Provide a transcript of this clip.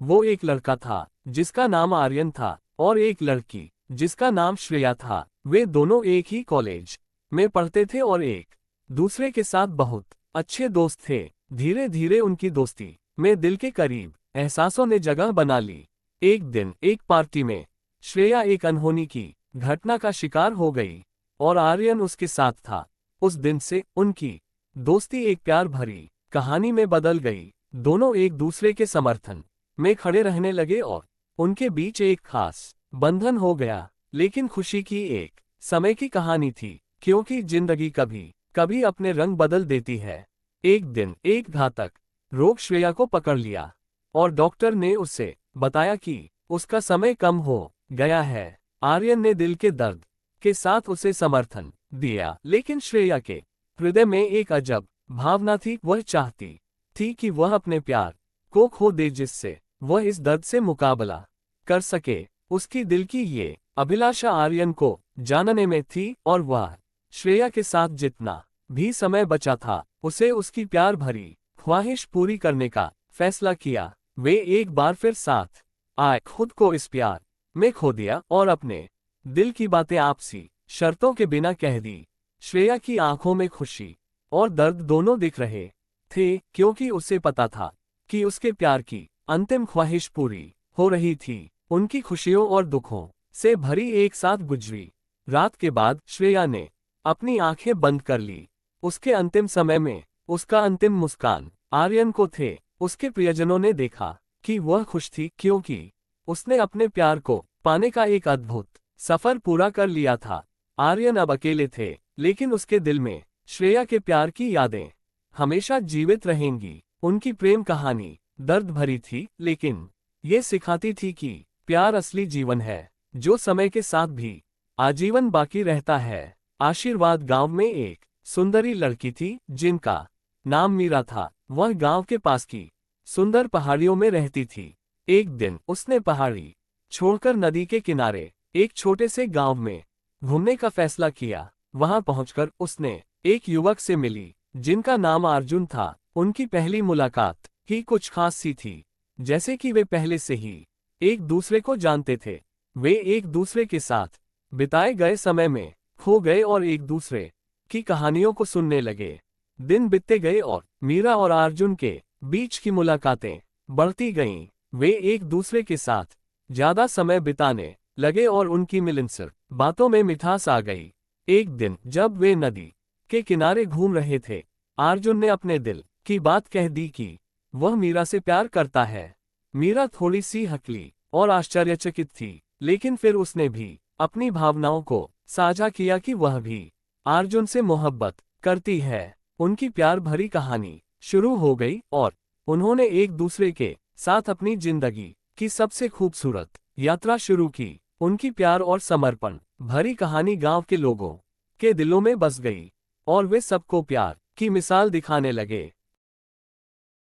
वो एक लड़का था जिसका नाम आर्यन था और एक लड़की जिसका नाम श्रेया था। वे दोनों एक ही कॉलेज में पढ़ते थे और एक दूसरे के साथ बहुत अच्छे दोस्त थे। धीरे धीरे उनकी दोस्ती में दिल के करीब एहसासों ने जगह बना ली। एक दिन एक पार्टी में श्रेया एक अनहोनी की घटना का शिकार हो गई और आर्यन उसके साथ था। उस दिन से उनकी दोस्ती एक प्यार भरी कहानी में बदल गई। दोनों एक दूसरे के समर्थन में खड़े रहने लगे और उनके बीच एक खास बंधन हो गया। लेकिन खुशी की एक समय की कहानी थी, क्योंकि जिंदगी कभी कभी अपने रंग बदल देती है। एक दिन एक घातक रोग श्रेया को पकड़ लिया और डॉक्टर ने उससे बताया कि उसका समय कम हो गया है। आर्यन ने दिल के दर्द के साथ उसे समर्थन दिया, लेकिन श्रेया के हृदय में एक अजब भावना थी। वह चाहती थी कि वह अपने प्यार को खो दे, जिससे वह इस दर्द से मुकाबला कर सके। उसकी दिल की ये अभिलाषा आर्यन को जानने में थी और वह श्रेया के साथ जितना भी समय बचा था उसे उसकी प्यार भरी ख्वाहिश पूरी करने का फैसला किया। वे एक बार फिर साथ आए, खुद को इस प्यार में खो दिया और अपने दिल की बातें आपसी शर्तों के बिना कह दी। श्रेया की आंखों में खुशी और दर्द दोनों दिख रहे थे, क्योंकि उसे पता था कि उसके प्यार की अंतिम ख्वाहिश पूरी हो रही थी। उनकी खुशियों और दुखों से भरी एक साथ गुजरी रात के बाद श्रेया ने अपनी आंखें बंद कर ली। उसके अंतिम समय में उसका अंतिम मुस्कान आर्यन को थे। उसके प्रियजनों ने देखा कि वह खुश थी, क्योंकि उसने अपने प्यार को पाने का एक अद्भुत सफर पूरा कर लिया था। आर्यन अब अकेले थे, लेकिन उसके दिल में श्रेया के प्यार की यादें हमेशा जीवित रहेंगी। उनकी प्रेम कहानी दर्द भरी थी, लेकिन ये सिखाती थी कि प्यार असली जीवन है, जो समय के साथ भी आजीवन बाकी रहता है। आशीर्वाद गांव में एक सुंदरी लड़की थी जिनका नाम मीरा था। वह गांव के पास की सुंदर पहाड़ियों में रहती थी। एक दिन उसने पहाड़ी छोड़कर नदी के किनारे एक छोटे से गांव में घूमने का फैसला किया। वहां पहुंचकर उसने एक युवक से मिली जिनका नाम अर्जुन था। उनकी पहली मुलाकात ही कुछ खास सी थी, जैसे कि वे पहले से ही एक दूसरे को जानते थे। वे एक दूसरे के साथ बिताए गए समय में खो गए और एक दूसरे की कहानियों को सुनने लगे। दिन बीतते गए और मीरा और अर्जुन के बीच की मुलाकातें बढ़ती गईं। वे एक दूसरे के साथ ज्यादा समय बिताने लगे और उनकी मिलनसार बातों में मिठास आ गई। एक दिन जब वे नदी के किनारे घूम रहे थे, अर्जुन ने अपने दिल की बात कह दी कि वह मीरा से प्यार करता है। मीरा थोड़ी सी हकली और आश्चर्यचकित थी, लेकिन फिर उसने भी अपनी भावनाओं को साझा किया कि वह भी अर्जुन से मोहब्बत करती है। उनकी प्यार भरी कहानी शुरू हो गई और उन्होंने एक दूसरे के साथ अपनी जिंदगी की सबसे खूबसूरत यात्रा शुरू की। उनकी प्यार और समर्पण भरी कहानी गांव के लोगों के दिलों में बस गई और वे सबको प्यार की मिसाल दिखाने लगे।